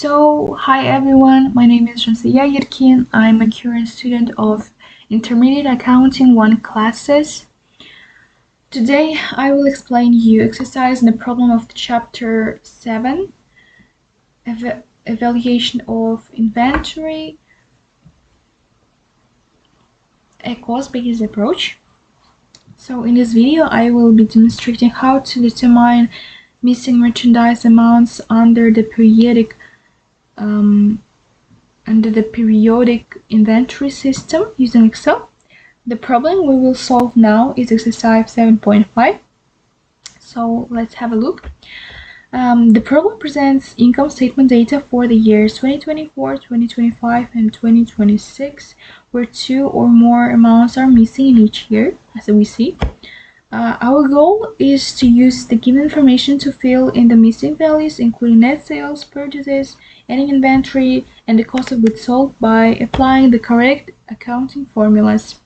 Hi everyone, my name is Zhansaya Yerkin. I'm a current student of Intermediate Accounting 1 classes. Today I will explain you exercise and the problem of chapter 7, evaluation of inventory, a cost-based approach. So in this video I will be demonstrating how to determine missing merchandise amounts under the periodic inventory system using Excel. The problem we will solve now is exercise 7.5. So let's have a look. The problem presents income statement data for the years 2024, 2025, and 2026, where two or more amounts are missing in each year, as we see. Our goal is to use the given information to fill in the missing values, including net sales, purchases, ending inventory, and the cost of goods sold by applying the correct accounting formulas.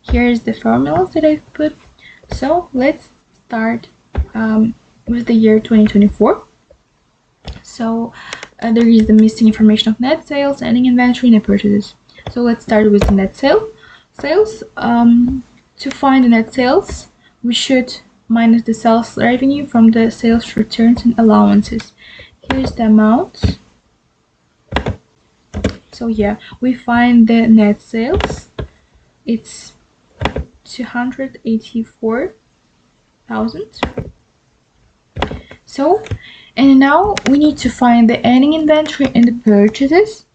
Here's the formulas that I've put. So let's start with the year 2024. So there is the missing information of net sales, ending inventory, and purchases. So let's start with the net sales. To find the net sales, we should minus the sales revenue from the sales returns and allowances. Here's the amount. So yeah, we find the net sales. It's 284,000. So, and now we need to find the ending inventory and the purchases.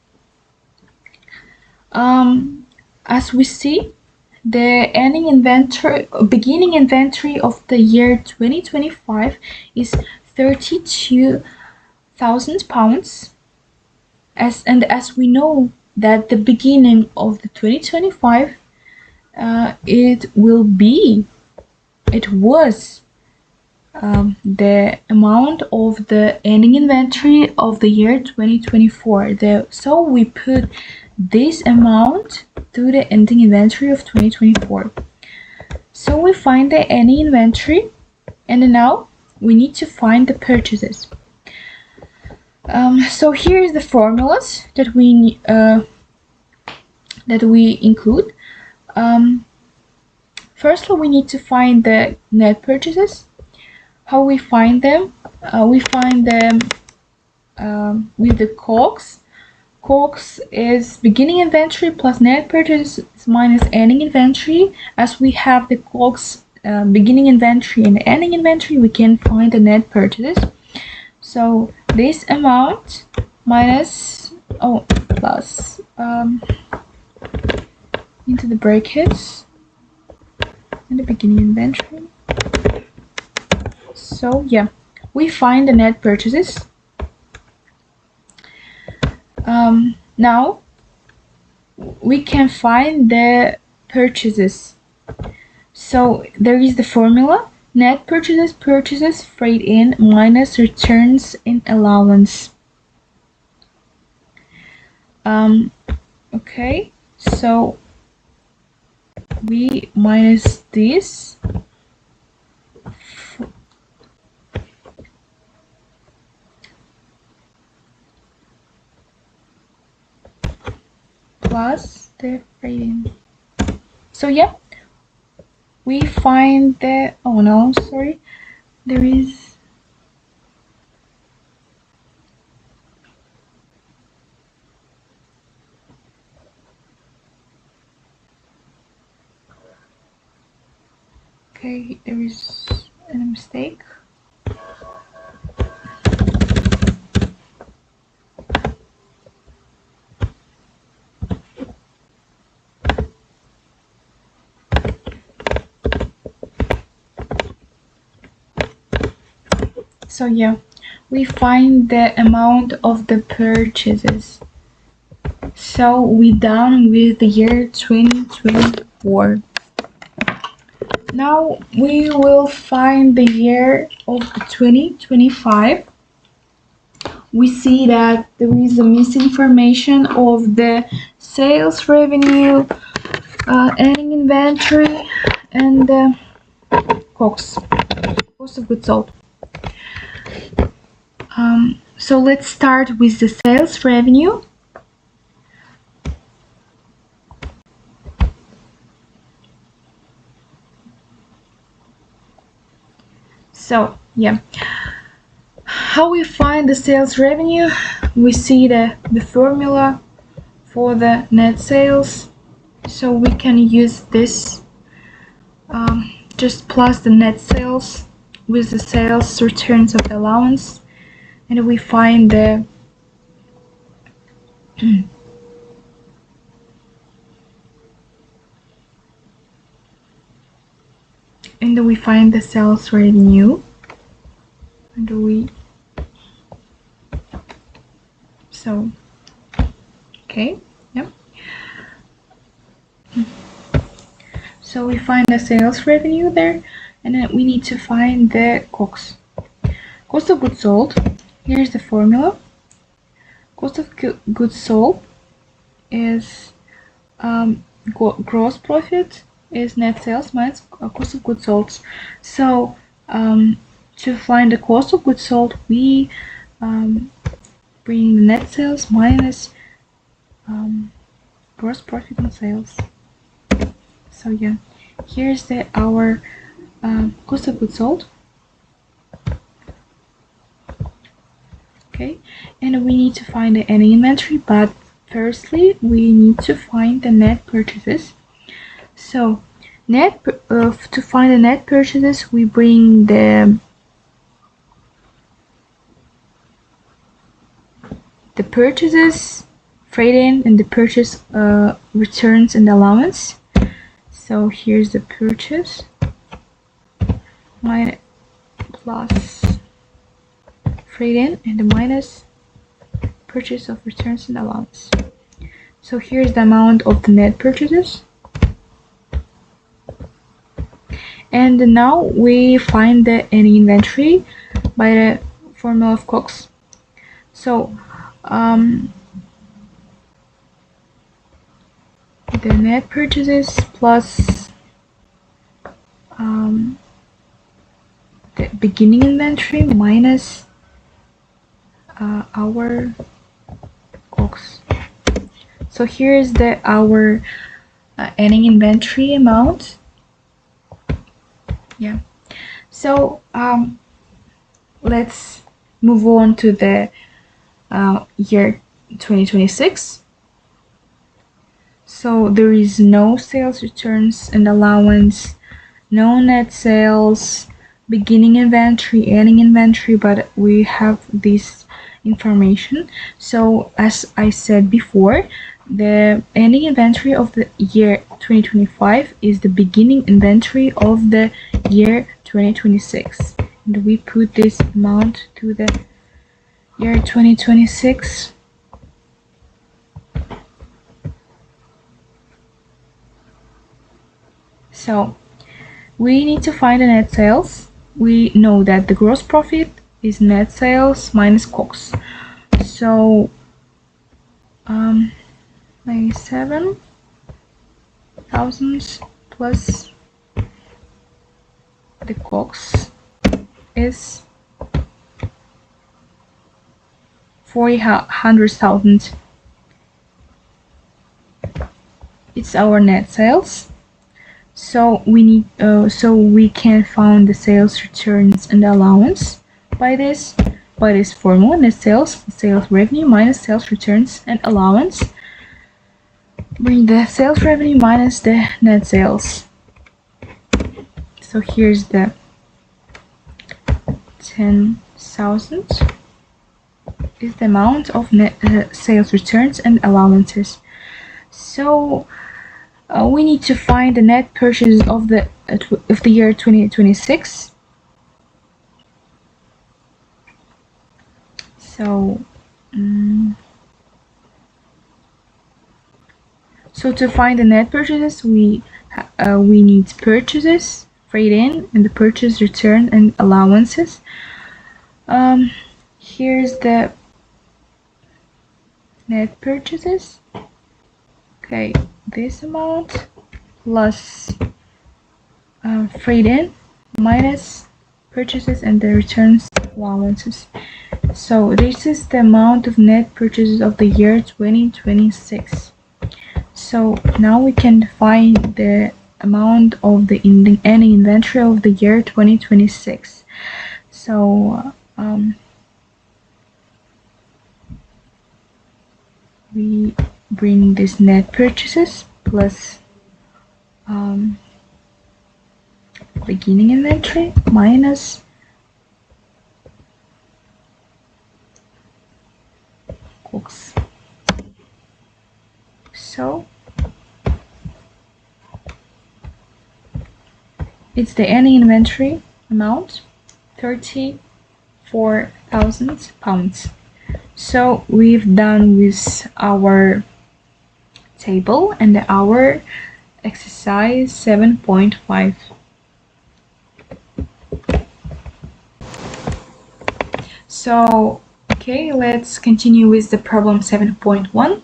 As we see, the beginning inventory of the year 2025 is 32,000 pounds. As we know that the beginning of the 2025, it was the amount of the ending inventory of the year 2024. So we put this amount to the ending inventory of 2024. So we find the ending inventory, and now we need to find the purchases. So here's the formulas that we include. Firstly, we need to find the net purchases. How we find them? We find them with the COGS. COGS is beginning inventory plus net purchases minus ending inventory. As we have the COGS beginning inventory and ending inventory, we can find the net purchases. So this amount plus into the brackets and the beginning inventory. So yeah, we find the net purchases. Now we can find the purchases. So there is the formula: net purchases freight in minus returns in allowance. Okay, so we minus this plus the freight in. So yeah, we find the there is there is a mistake. So yeah, we find the amount of the purchases. So we done with the year 2024. Now we will find the year of 2025. We see that there is a missing information of the sales revenue, ending inventory, and COGS, cost of goods sold. So let's start with the sales revenue. So yeah, how we find the sales revenue? We see the formula for the net sales. So we can use this, just plus the net sales with the sales returns of the allowance, and we find the and we find the sales revenue, and we so okay, yeah. So we find the sales revenue there, and then we need to find the COGS, cost of goods sold. Here's the formula. Cost of goods sold is gross profit is net sales minus cost of goods sold. So to find the cost of goods sold, we bring the net sales minus gross profit on sales. So yeah, here's our cost of goods sold. Okay, and we need to find the ending inventory, but firstly we need to find the net purchases. So to find the net purchases, we bring the purchases, freight in, and the purchase returns and allowance. So here's the purchase minus plus freight in and the minus purchase of returns and allowance. So here's the amount of the net purchases. And now we find the ending inventory by the formula of COGS. So the net purchases plus the beginning inventory minus our COGS. So here is our ending inventory amount. Yeah. So let's move on to the year 2026. So there is no sales returns and allowance, no net sales, beginning inventory, ending inventory, but we have this information. So as I said before, the ending inventory of the year 2025 is the beginning inventory of the year 2026, and we put this amount to the year 2026. So we need to find the net sales. We know that the gross profit is net sales minus COGS. So 97,000 plus the COGS is 400,000. It's our net sales. So we can find the sales returns and allowance by this formula: net sales revenue minus sales returns and allowance. Bring the sales revenue minus the net sales. So here's the 10,000 is the amount of net sales returns and allowances. So we need to find the net purchases of the year 2026. So to find the net purchases, we need purchases, freight in, and the purchase return and allowances. Here's the net purchases. Okay, this amount plus freight in minus purchases and the returns allowances. So this is the amount of net purchases of the year 2026. So now we can find the amount of the ending inventory of the year 2026. So we bring this net purchases plus beginning inventory minus costs. So it's the ending inventory amount, £34,000. So we've done with our table and our exercise 7.5. So, okay, let's continue with the problem 7.1.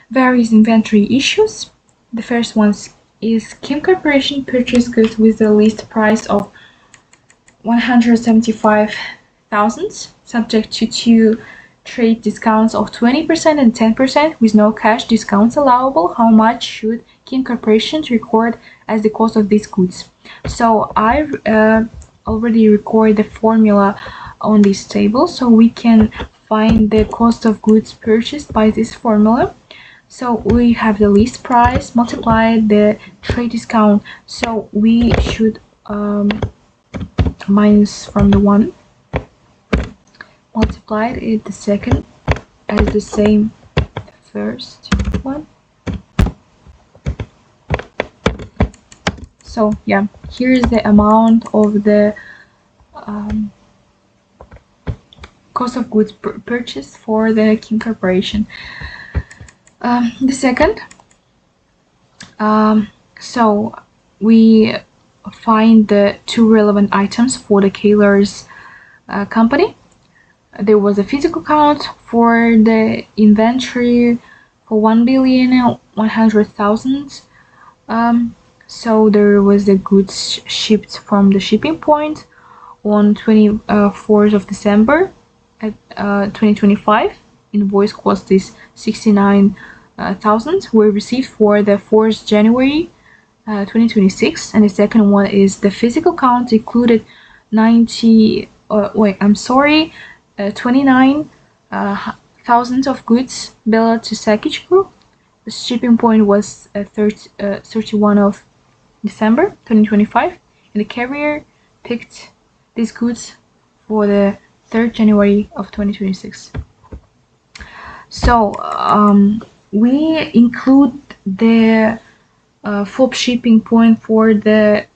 Various inventory issues. The first one is Kim Corporation purchased goods with the list price of 175,000, subject to two trade discounts of 20% and 10% with no cash discounts allowable. How much should Kim Corporation record as the cost of these goods? So I already recorded the formula on this table, so we can find the cost of goods purchased by this formula. So we have the list price multiplied the trade discount, so we should minus from the one, multiplied it the second as the same first one. So yeah, here is the amount of the cost of goods purchased for the Kim Corporation. The second, so we find the two relevant items for the Kaler's company. There was a physical count for the inventory for 1,100,000. So there was the goods shipped from the shipping point on 24th of December at 2025. Invoice cost is 69,000 were received for the 4th January 2026, and the second one is the physical count included 29,000 of goods billed to Sackage Group. The shipping point was 31 of December 2025, and the carrier picked these goods for the 3rd January of 2026. So we include the FOB shipping point for the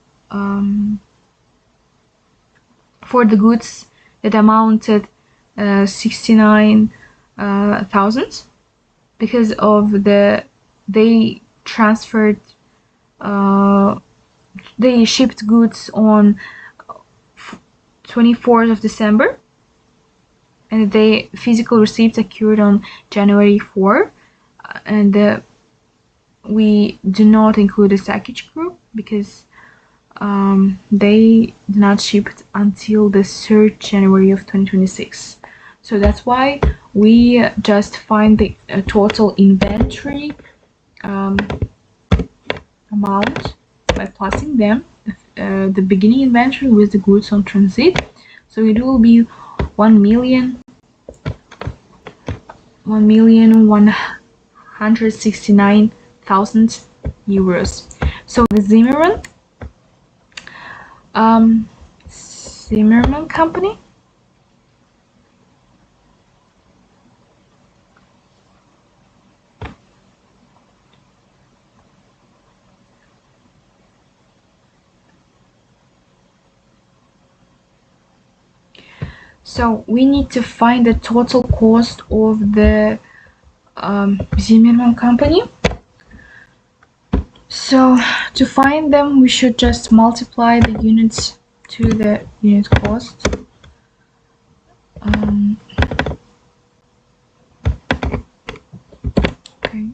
goods that amounted 69,000 because of they transferred they shipped goods on 24th of December, and the physical receipts occurred on January 4, and we do not include the Sackage Group because they did not ship until the 3rd January of 2026. So that's why we just find the total inventory amount by plussing them, the beginning inventory with the goods on transit. So it will be 1,169,000 euros. So the Zimmerman company So we need to find the total cost of the Zimmerman company. So to find them, we should just multiply the units to the unit cost. Okay.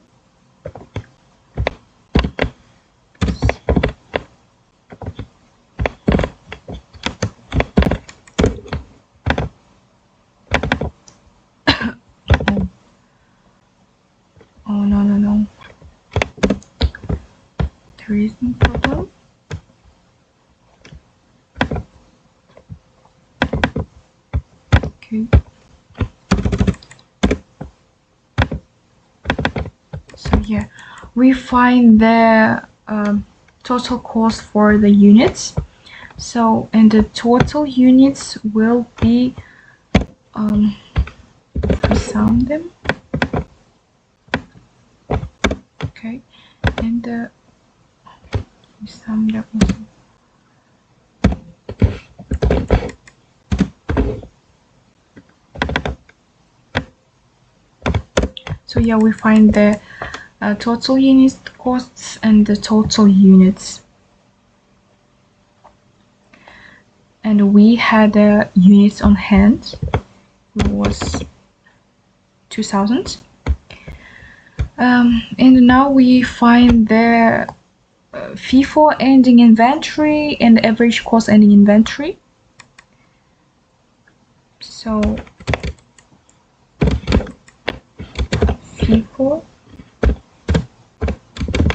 increasing problem. Okay. So yeah, we find the total cost for the units. So, and the total units will be we sum them. Okay, and we sum them also. So yeah, we find the total unit costs and the total units. And we had units on hand. It was 2000. And now we find the FIFO ending inventory and average cost ending inventory. So FIFO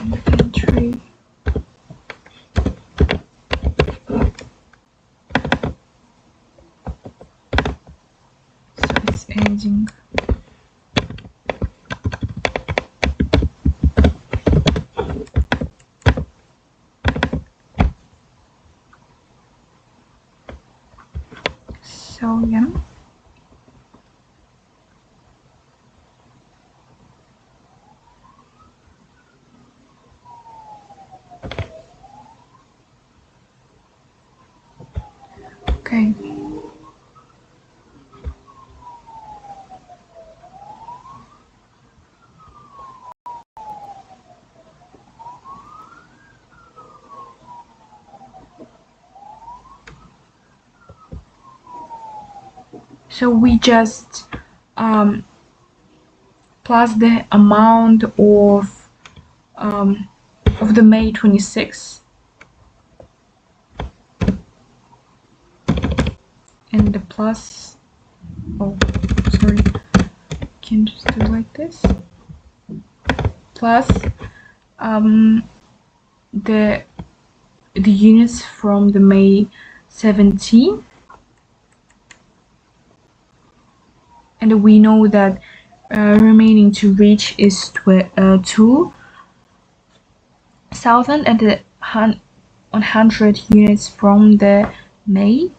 inventory ending. So yeah. Okay. So we just plus the amount of the May 26th and the plus, oh sorry, can just do like this, plus the units from the May 17th, and we know that remaining to reach is 2,000 and the 100 units from the May.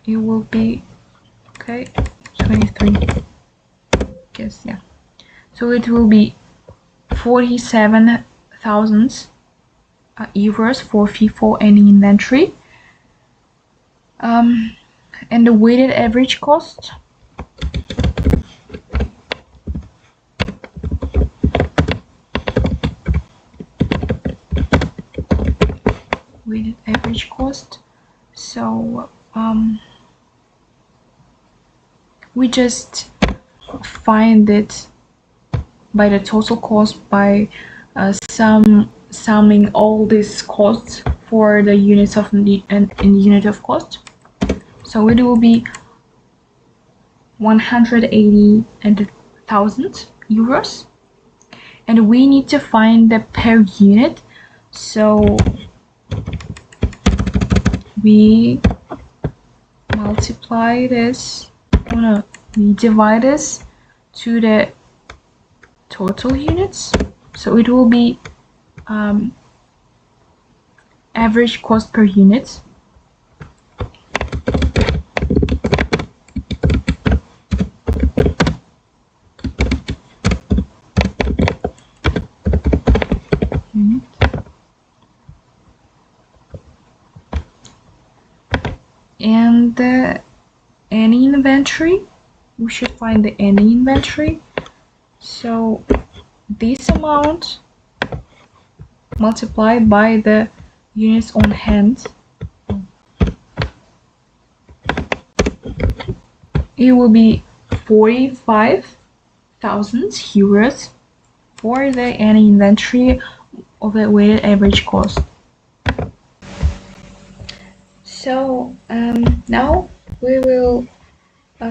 It will be okay 23, guess, yeah. So it will be 47,000 euros for FIFO ending inventory. And the weighted average cost so we just find it by the total cost by summing all these costs for the units of in unit of cost. So it will be 180,000 euros, and we need to find the per unit. So we multiply this, we divide this to the total units. So it will be average cost per unit. And the any inventory, we should find the any inventory. So this amount multiplied by the units on hand, it will be 45,000 euros for the any inventory of the weighted average cost. So now we will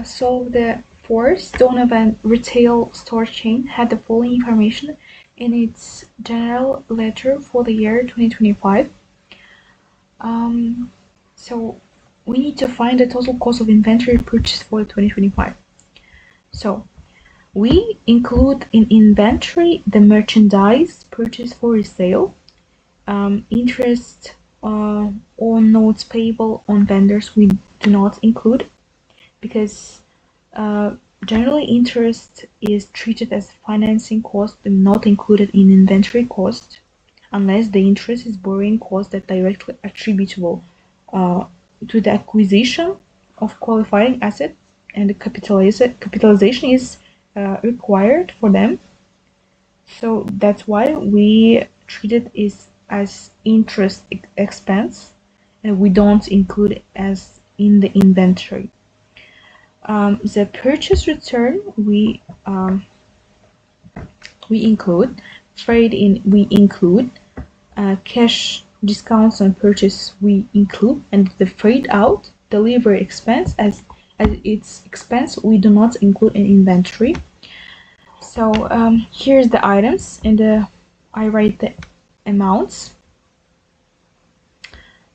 solve the course, Donovan retail store chain had the following information in its general ledger for the year 2025. So we need to find the total cost of inventory purchased for 2025. So we include in inventory the merchandise purchased for resale, interest on notes payable on vendors we do not include, because generally interest is treated as financing cost and not included in inventory cost, unless the interest is borrowing cost that directly attributable to the acquisition of qualifying asset, and the capitalization is required for them. So that's why we treat it as interest expense, and we don't include it as in the inventory. The purchase return we include, trade in we include, cash discounts on purchase we include, and the freight out delivery expense as its expense we do not include in inventory. So here's the items, and I write the amounts.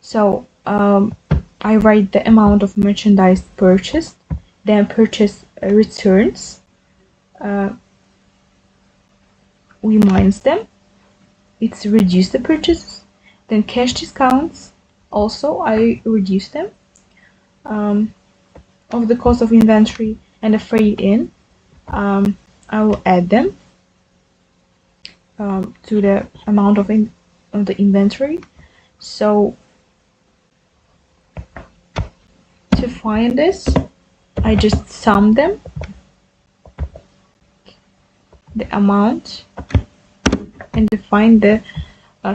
So I write the amount of merchandise purchased, then purchase returns. We minus them. It's reduce the purchases. Then cash discounts. Also, I reduce them of the cost of inventory, and the freight in. I will add them to the amount of the inventory. So to find this, I just sum them, the amount, and to find the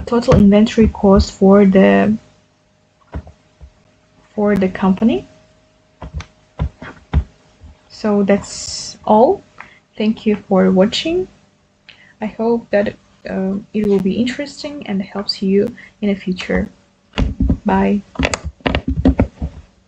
total inventory cost for the company. So that's all. Thank you for watching. I hope that it will be interesting and helps you in the future. Bye.